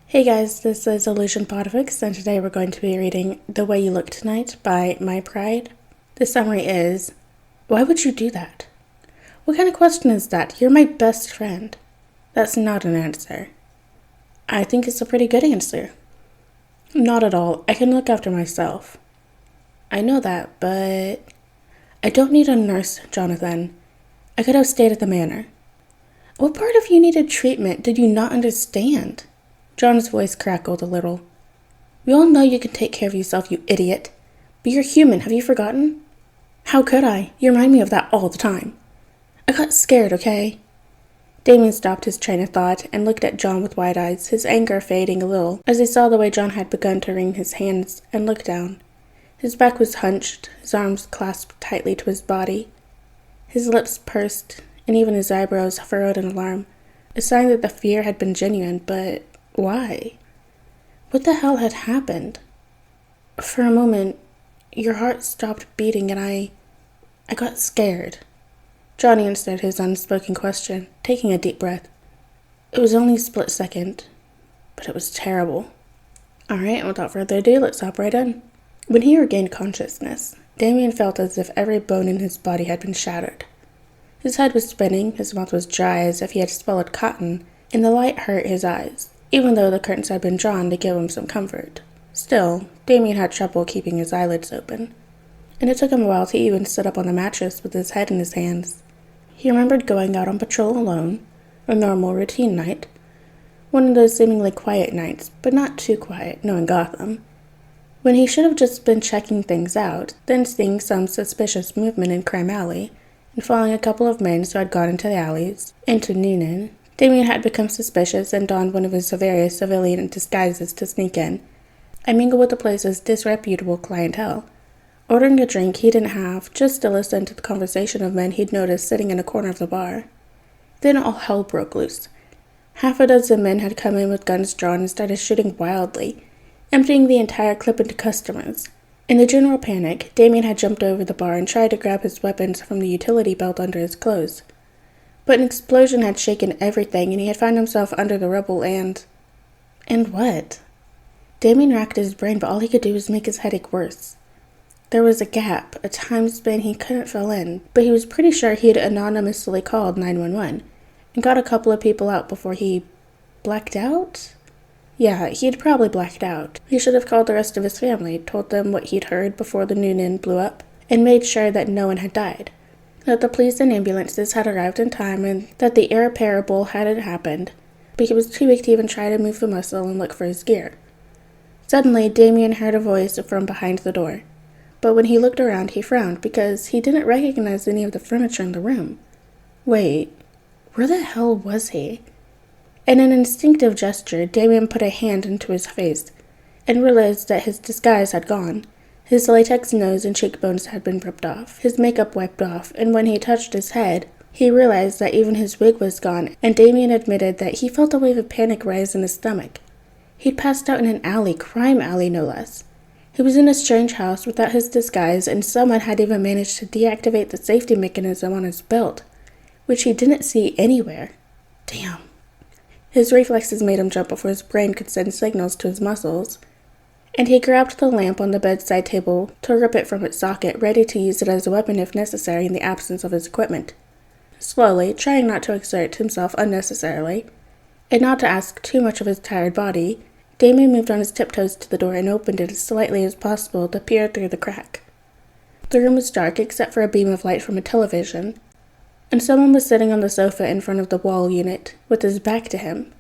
Hey guys, this is PODFIC, and today we're going to be reading The Way You Look Tonight by My Pride. The summary is, why would you do that? What kind of question is that? You're my best friend. That's not an answer. I think it's a pretty good answer. Not at all. I can look after myself. I know that, but I don't need a nurse, Jonathan. I could have stayed at the manor. What part of you needed treatment did you not understand? John's voice crackled a little. We all know you can take care of yourself, you idiot. But you're human, have you forgotten? How could I? You remind me of that all the time. I got scared, okay? Damian stopped his train of thought and looked at John with wide eyes, his anger fading a little as he saw the way John had begun to wring his hands and look down. His back was hunched, his arms clasped tightly to his body. His lips pursed, and even his eyebrows furrowed in alarm, a sign that the fear had been genuine, but why? What the hell had happened? For a moment, your heart stopped beating and I got scared. John answered his unspoken question, taking a deep breath. It was only a split second, but it was terrible. Alright, without further ado, let's hop right in. When he regained consciousness, Damian felt as if every bone in his body had been shattered. His head was spinning, his mouth was dry as if he had swallowed cotton, and the light hurt his eyes, even though the curtains had been drawn to give him some comfort. Still, Damian had trouble keeping his eyelids open, and it took him a while to even sit up on the mattress with his head in his hands. He remembered going out on patrol alone, a normal routine night, one of those seemingly quiet nights, but not too quiet, knowing Gotham, when he should have just been checking things out, then seeing some suspicious movement in Crime Alley, and following a couple of men who had gone into the alleys, into Noonan. Damian had become suspicious and donned one of his various civilian disguises to sneak in and mingle with the place's disreputable clientele, ordering a drink he didn't have just to listen to the conversation of men he'd noticed sitting in a corner of the bar. Then all hell broke loose. Half a dozen men had come in with guns drawn and started shooting wildly, emptying the entire clip into customers. In the general panic, Damian had jumped over the bar and tried to grab his weapons from the utility belt under his clothes. But an explosion had shaken everything, and he had found himself under the rubble and what? Damian racked his brain, but all he could do was make his headache worse. There was a gap, a time span he couldn't fill in, but he was pretty sure he had anonymously called 911 and got a couple of people out before he blacked out? Yeah, he had probably blacked out. He should have called the rest of his family, told them what he'd heard before the Noonan blew up, and made sure that no one had died, that the police and ambulances had arrived in time, and that the irreparable hadn't happened, but he was too weak to even try to move a muscle and look for his gear. Suddenly, Damian heard a voice from behind the door, but when he looked around, he frowned because he didn't recognize any of the furniture in the room. Wait, where the hell was he? In an instinctive gesture, Damian put a hand into his face and realized that his disguise had gone. His latex nose and cheekbones had been ripped off, his makeup wiped off, and when he touched his head, he realized that even his wig was gone, and Damian admitted that he felt a wave of panic rise in his stomach. He'd passed out in an alley, crime alley no less. He was in a strange house without his disguise, and someone had even managed to deactivate the safety mechanism on his belt, which he didn't see anywhere. Damn. His reflexes made him jump before his brain could send signals to his muscles, and he grabbed the lamp on the bedside table to rip it from its socket, ready to use it as a weapon if necessary in the absence of his equipment. Slowly, trying not to exert himself unnecessarily, and not to ask too much of his tired body, Damian moved on his tiptoes to the door and opened it as slightly as possible to peer through the crack. The room was dark except for a beam of light from a television, and someone was sitting on the sofa in front of the wall unit, with his back to him.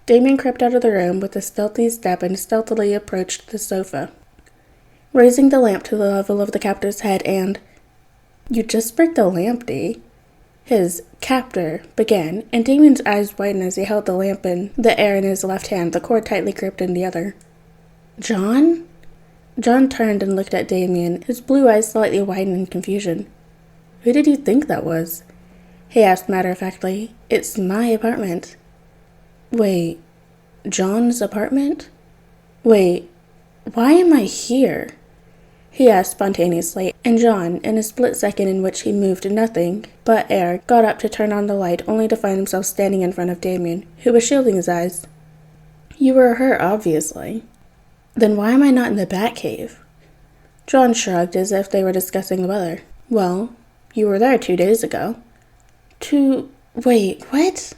Damian crept out of the room with a stealthy step and stealthily approached the sofa, raising the lamp to the level of the captor's head and... You just break the lamp, D. His captor began, and Damian's eyes widened as he held the lamp in the air in his left hand, the cord tightly gripped in the other. John? John turned and looked at Damian, his blue eyes slightly widened in confusion. Who did you think that was? He asked matter-of-factly. It's my apartment. Wait, John's apartment? Wait, why am I here? He asked spontaneously, and John, in a split second in which he moved nothing but air, got up to turn on the light, only to find himself standing in front of Damian, who was shielding his eyes. You were hurt, obviously. Then why am I not in the Batcave? John shrugged as if they were discussing the weather. Well, you were there 2 days ago. Wait, what?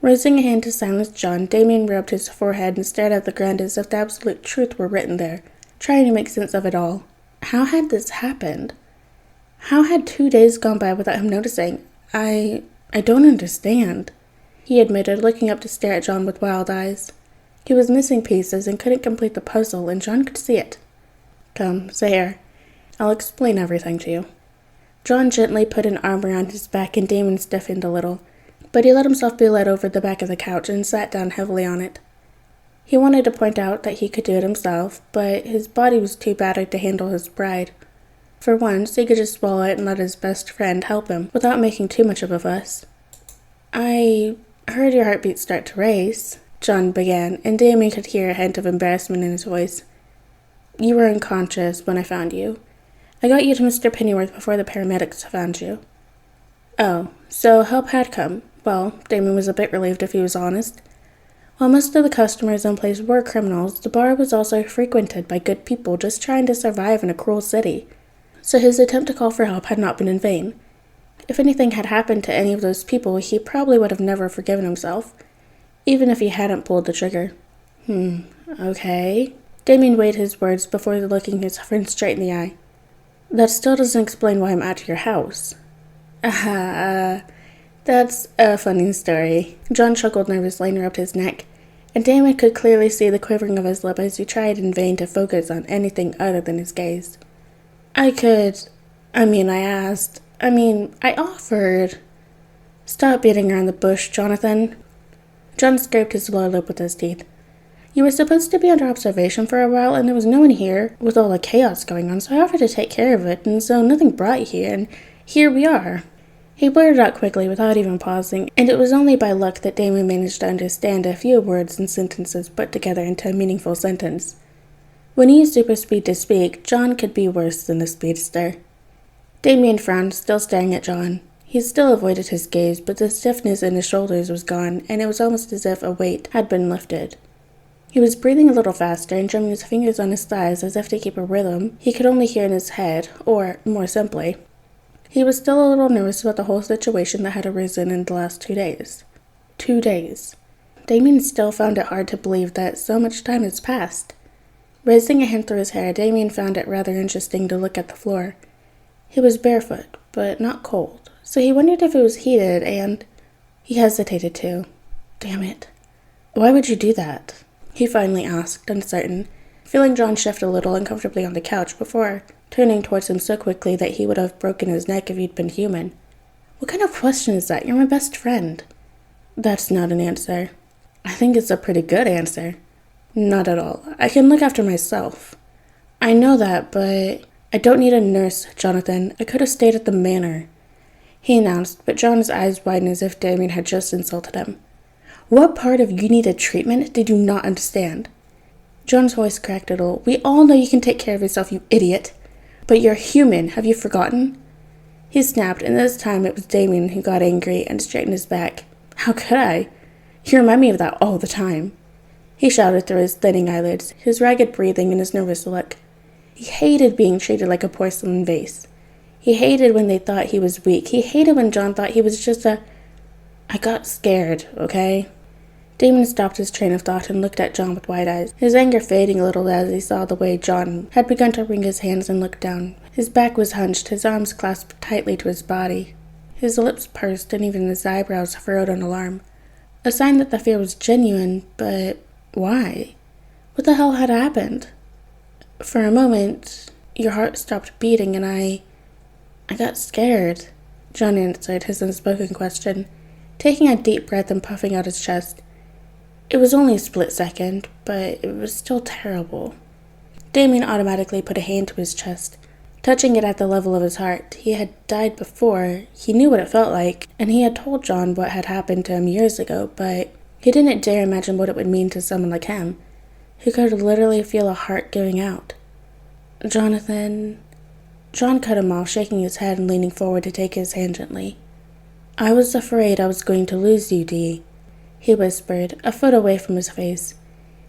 Raising a hand to silence John, Damian rubbed his forehead and stared at the ground as if the absolute truth were written there, trying to make sense of it all. How had this happened? How had 2 days gone by without him noticing? I don't understand, he admitted, looking up to stare at John with wild eyes. He was missing pieces and couldn't complete the puzzle, and John could see it. Come, sit here. I'll explain everything to you. John gently put an arm around his back and Damian stiffened a little, but he let himself be led over the back of the couch and sat down heavily on it. He wanted to point out that he could do it himself, but his body was too battered to handle his pride. For once, he could just swallow it and let his best friend help him, without making too much of a fuss. I heard your heartbeat start to race, John began, and Damian could hear a hint of embarrassment in his voice. You were unconscious when I found you. I got you to Mr. Pennyworth before the paramedics found you. Oh, so help had come. Well, Damian was a bit relieved if he was honest. While most of the customers in place were criminals, the bar was also frequented by good people just trying to survive in a cruel city. So his attempt to call for help had not been in vain. If anything had happened to any of those people, he probably would have never forgiven himself, even if he hadn't pulled the trigger. Okay. Damian weighed his words before looking his friend straight in the eye. That still doesn't explain why I'm at your house. That's a funny story. John chuckled nervously and rubbed his neck, and Damian could clearly see the quivering of his lip as he tried in vain to focus on anything other than his gaze. I offered. Stop beating around the bush, Jonathan. John scraped his lower lip with his teeth. You were supposed to be under observation for a while, and there was no one here with all the chaos going on, so I offered to take care of it, and so nothing brought you here, and here we are. He blurted out quickly without even pausing, and it was only by luck that Damian managed to understand a few words and sentences put together into a meaningful sentence. When he used super speed to speak, John could be worse than a speedster. Damian frowned, still staring at John. He still avoided his gaze, but the stiffness in his shoulders was gone, and it was almost as if a weight had been lifted. He was breathing a little faster and drumming his fingers on his thighs as if to keep a rhythm he could only hear in his head, or, more simply, he was still a little nervous about the whole situation that had arisen in the last 2 days. 2 days. Damian still found it hard to believe that so much time has passed. Raising a hand through his hair, Damian found it rather interesting to look at the floor. He was barefoot, but not cold, so he wondered if it was heated, and he hesitated too. Damn it. Why would you do that? He finally asked, uncertain, feeling John shift a little uncomfortably on the couch before turning towards him so quickly that he would have broken his neck if he'd been human. What kind of question is that? You're my best friend. That's not an answer. I think it's a pretty good answer. Not at all. I can look after myself. I know that, but I don't need a nurse, Jonathan. I could have stayed at the manor, he announced, but John's eyes widened as if Damian had just insulted him. What part of you needed treatment did you not understand? John's voice cracked a little. We all know you can take care of yourself, you idiot. But you're human, have you forgotten? He snapped, and this time it was Damian who got angry and straightened his back. How could I? You remind me of that all the time. He shouted through his thinning eyelids, his ragged breathing and his nervous look. He hated being treated like a porcelain vase. He hated when they thought he was weak. He hated when John thought he was just I got scared, okay? Damian stopped his train of thought and looked at John with wide eyes, his anger fading a little as he saw the way John had begun to wring his hands and look down. His back was hunched, his arms clasped tightly to his body. His lips pursed and even his eyebrows furrowed in alarm. A sign that the fear was genuine, but why? What the hell had happened? For a moment, your heart stopped beating and I got scared, John answered his unspoken question, taking a deep breath and puffing out his chest. It was only a split second, but it was still terrible. Damian automatically put a hand to his chest, touching it at the level of his heart. He had died before, he knew what it felt like, and he had told John what had happened to him years ago, but he didn't dare imagine what it would mean to someone like him, who could literally feel a heart giving out. Jonathan... John cut him off, shaking his head and leaning forward to take his hand gently. I was afraid I was going to lose you, Dee, he whispered, a foot away from his face.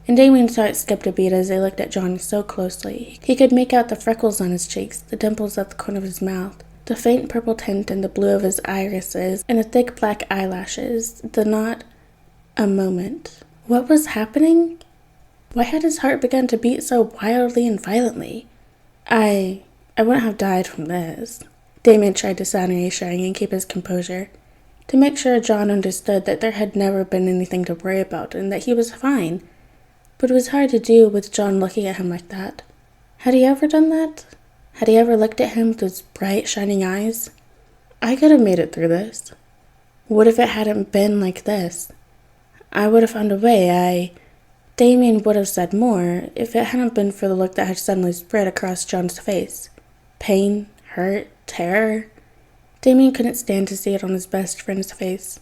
and Damian's heart skipped a beat as they looked at John so closely. He could make out the freckles on his cheeks, the dimples at the corner of his mouth, the faint purple tint in the blue of his irises, and the thick black eyelashes. The not a moment. What was happening? Why had his heart begun to beat so wildly and violently? I wouldn't have died from this. Damian tried to sound reassuring and keep his composure, to make sure John understood that there had never been anything to worry about and that he was fine. But it was hard to do with John looking at him like that. Had he ever done that? Had he ever looked at him with those bright, shining eyes? I could have made it through this. What if it hadn't been like this? I would have found a way. Damian would have said more if it hadn't been for the look that had suddenly spread across John's face. Pain, hurt, terror. Damian couldn't stand to see it on his best friend's face.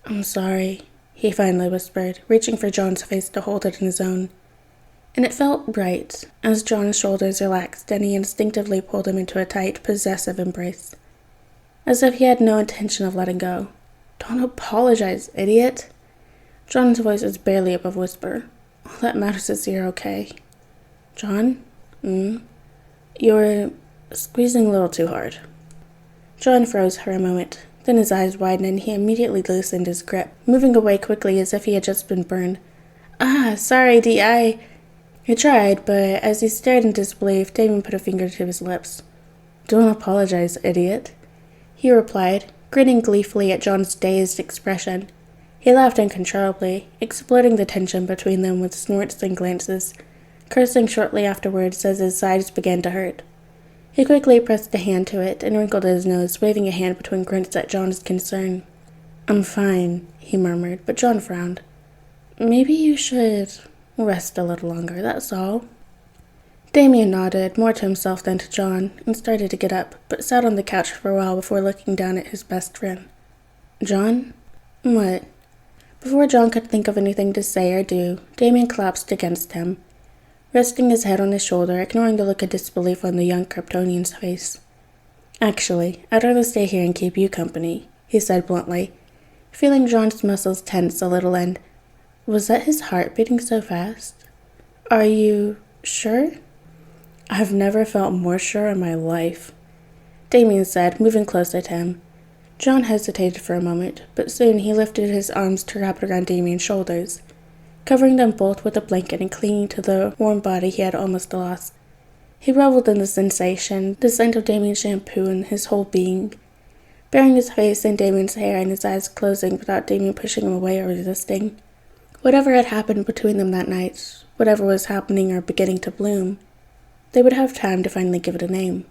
I'm sorry, he finally whispered, reaching for John's face to hold it in his own. And it felt right, as John's shoulders relaxed and he instinctively pulled him into a tight, possessive embrace, as if he had no intention of letting go. Don't apologize, idiot. John's voice was barely above whisper. All that matters is you're okay. John? You're squeezing a little too hard. John froze for a moment. Then his eyes widened and he immediately loosened his grip, moving away quickly as if he had just been burned. Sorry, D.I. He tried, but as he stared in disbelief, Damian put a finger to his lips. Don't apologize, idiot, he replied, grinning gleefully at John's dazed expression. He laughed uncontrollably, exploding the tension between them with snorts and glances, cursing shortly afterwards as his sides began to hurt. He quickly pressed a hand to it and wrinkled his nose, waving a hand between grunts at John's concern. I'm fine, he murmured, but John frowned. Maybe you should rest a little longer, that's all. Damian nodded, more to himself than to John, and started to get up, but sat on the couch for a while before looking down at his best friend. John? What? Before John could think of anything to say or do, Damian collapsed against him, resting his head on his shoulder, ignoring the look of disbelief on the young Kryptonian's face. Actually, I'd rather stay here and keep you company, he said bluntly, feeling John's muscles tense a little and... Was that his heart beating so fast? Are you sure? I've never felt more sure in my life, Damian said, moving closer to him. John hesitated for a moment, but soon he lifted his arms to wrap around Damian's shoulders, covering them both with a blanket and clinging to the warm body he had almost lost. He reveled in the sensation, the scent of Damian's shampoo in his whole being, burying his face in Damian's hair and his eyes closing without Damian pushing him away or resisting. Whatever had happened between them that night, whatever was happening or beginning to bloom, they would have time to finally give it a name.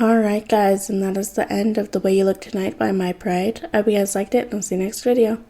Alright guys, and that is the end of The Way You Look Tonight by My Pride. I hope you guys liked it, and I'll see you next video.